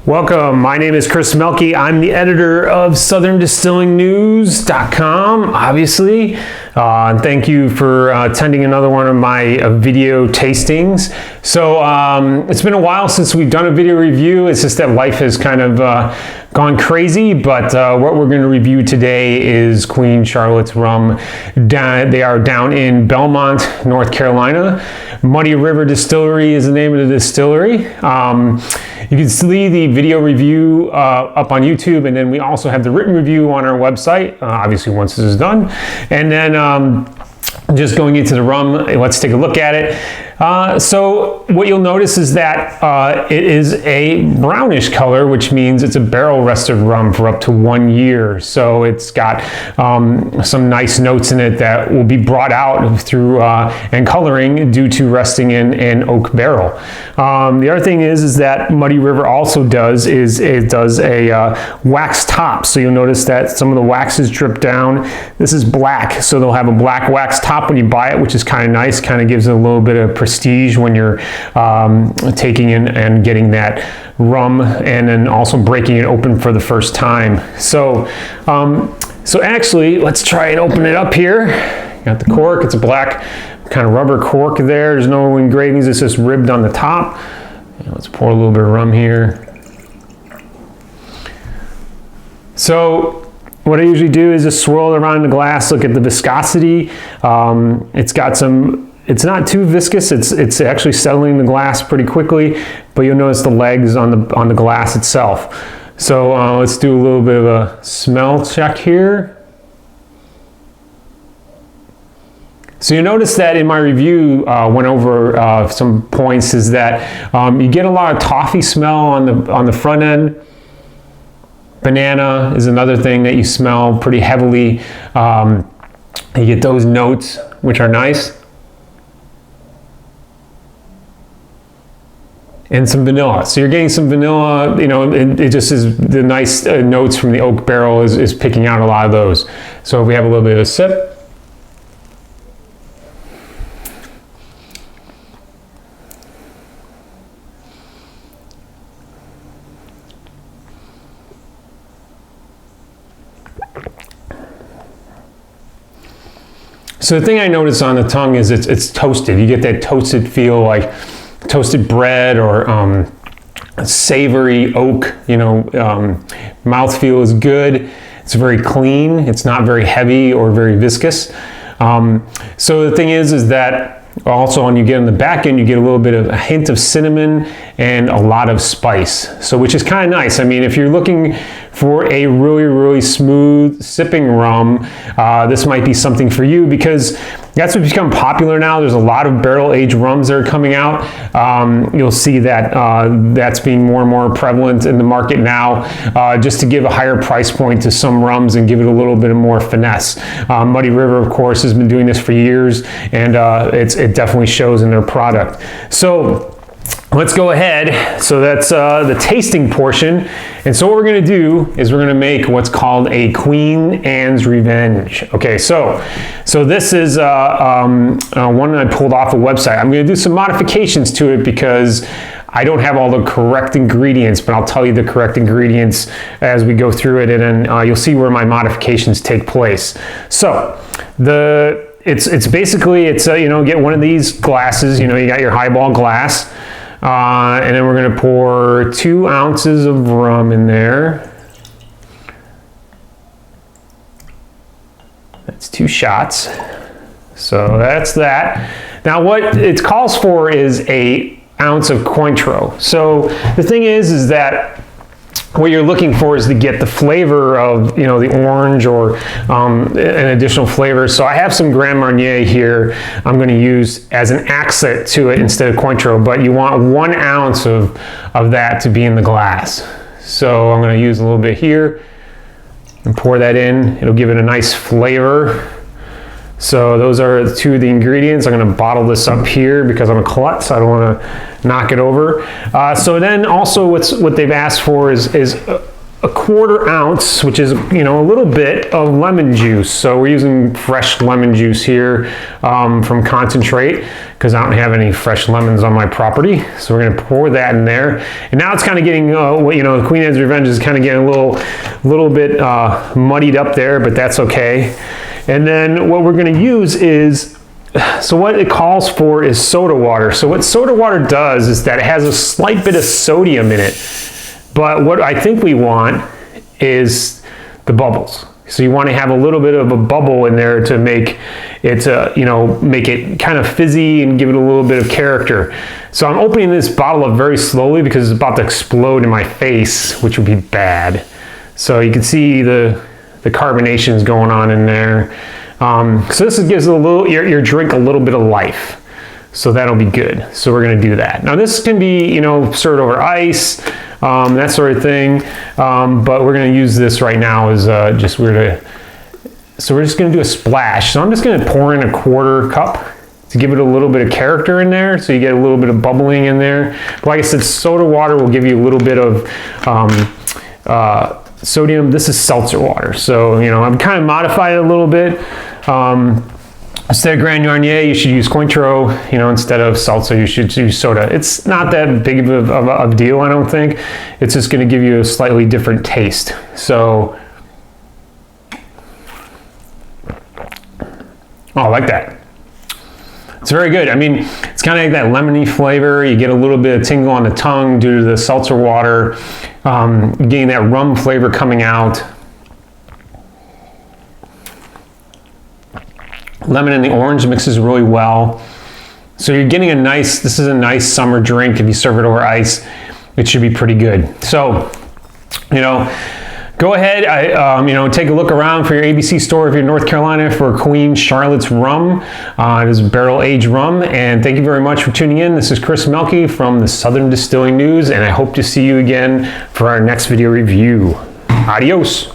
Welcome, my name is Chris Melke. I'm the editor of southerndistillingnews.com, obviously. And thank you for attending another one of my video tastings. So it's been a while since we've done a video review. It's just that life has kind of gone crazy, but what we're going to review today is Queen Charlotte's rum. They are down in Belmont, North Carolina. Muddy River Distillery is the name of the distillery. You can see the video review up on YouTube, and then we also have the written review on our website, obviously once this is done. And then just going into the rum, let's take a look at it. So what you'll notice is that it is a brownish color, which means it's a barrel rested rum for up to 1 year. So it's got some nice notes in it that will be brought out through and coloring due to resting in an oak barrel. The other thing is that Muddy River also does is it does a wax top. So you'll notice that some of the waxes drip down. This is black, so they'll have a black wax top when you buy it, which is kind of nice. Kind of gives it a little bit of prestige when you're taking in and getting that rum, and then also breaking it open for the first time. So actually, let's try and open it up here. Got the cork. It's a black kind of rubber cork there. There's no engravings. It's just ribbed on the top. Let's pour a little bit of rum here. So what I usually do is just swirl it around the glass, look at the viscosity. It's not too viscous. It's actually settling the glass pretty quickly, but you'll notice the legs on the glass itself. So let's do a little bit of a smell check here. So you notice that in my review, went over some points, is that you get a lot of toffee smell on the front end. Banana is another thing that you smell pretty heavily. You get those notes, which are nice. And some vanilla. So you're getting some vanilla, it just is the nice notes from the oak barrel is picking out a lot of those. So if we have a little bit of a sip. So the thing I notice on the tongue is it's toasted. You get that toasted feel, like toasted bread or savory oak. Mouthfeel is good. It's very clean. It's not very heavy or very viscous. So the thing is that also when you get on the back end, you get a little bit of a hint of cinnamon and a lot of spice. So which is kind of nice. I mean, if you're looking for a really, really smooth sipping rum, this might be something for you, because that's what's become popular now. There's a lot of barrel-aged rums that are coming out. You'll see that that's being more and more prevalent in the market now, just to give a higher price point to some rums and give it a little bit more finesse. Muddy River, of course, has been doing this for years, and it definitely shows in their product. So let's go ahead. So that's the tasting portion. And so what we're going to do is we're going to make what's called a Queen Anne's Revenge. Okay, so this is one that I pulled off a website. I'm going to do some modifications to it because I don't have all the correct ingredients, but I'll tell you the correct ingredients as we go through it, and then you'll see where my modifications take place. So it's basically get one of these glasses. You got your highball glass. And then we're going to pour 2 ounces of rum in there. That's 2 shots. So that's that. Now what it calls for is 1 ounce of Cointreau. So the thing is that what you're looking for is to get the flavor of the orange or an additional flavor. So I have some Grand Marnier here I'm going to use as an accent to it instead of Cointreau, but you want 1 ounce of that to be in the glass. So I'm going to use a little bit here and pour that in. It'll give it a nice flavor. So those are 2 of the ingredients. I'm going to bottle this up here because I'm a klutz, so I don't want to knock it over. So then also what they've asked for is 1/4 ounce, which is, you know, a little bit of lemon juice. So we're using fresh lemon juice here from concentrate, because I don't have any fresh lemons on my property. So we're gonna pour that in there. And now it's kind of getting, you know, Queen Anne's Revenge is kind of getting a little bit muddied up there, but that's okay. And then what we're gonna use is, so what it calls for is soda water. So what soda water does is that it has a slight bit of sodium in it. But what I think we want is the bubbles. So you want to have a little bit of a bubble in there to make it, you know, make it kind of fizzy and give it a little bit of character. So I'm opening this bottle up very slowly because it's about to explode in my face, which would be bad. So you can see the carbonations going on in there. So this gives a little, your drink a little bit of life. So that'll be good. So we're going to do that. Now this can be, you know, served over ice, that sort of thing. But we're going to use this right now as so we're just going to do a splash. So I'm just going to pour in a 1/4 cup to give it a little bit of character in there. So you get a little bit of bubbling in there. But like I said, soda water will give you a little bit of sodium. This is seltzer water. So, you know, I'm kind of modified it a little bit. Instead of Grand Marnier, you should use Cointreau. You know, instead of seltzer, you should use soda. It's not that big of a deal, I don't think. It's just going to give you a slightly different taste. So, oh, I like that. It's very good. I mean, it's kind of like that lemony flavor. You get a little bit of tingle on the tongue due to the seltzer water. Getting that rum flavor coming out. Lemon and the orange mixes really well. So you're getting this is a nice summer drink. If you serve it over ice, it should be pretty good. So, you know, go ahead, you know, take a look around for your ABC store if you're in North Carolina for Queen Charlotte's rum. It is barrel aged rum. And thank you very much for tuning in. This is Chris Melky from the Southern Distilling News, and I hope to see you again for our next video review. Adios.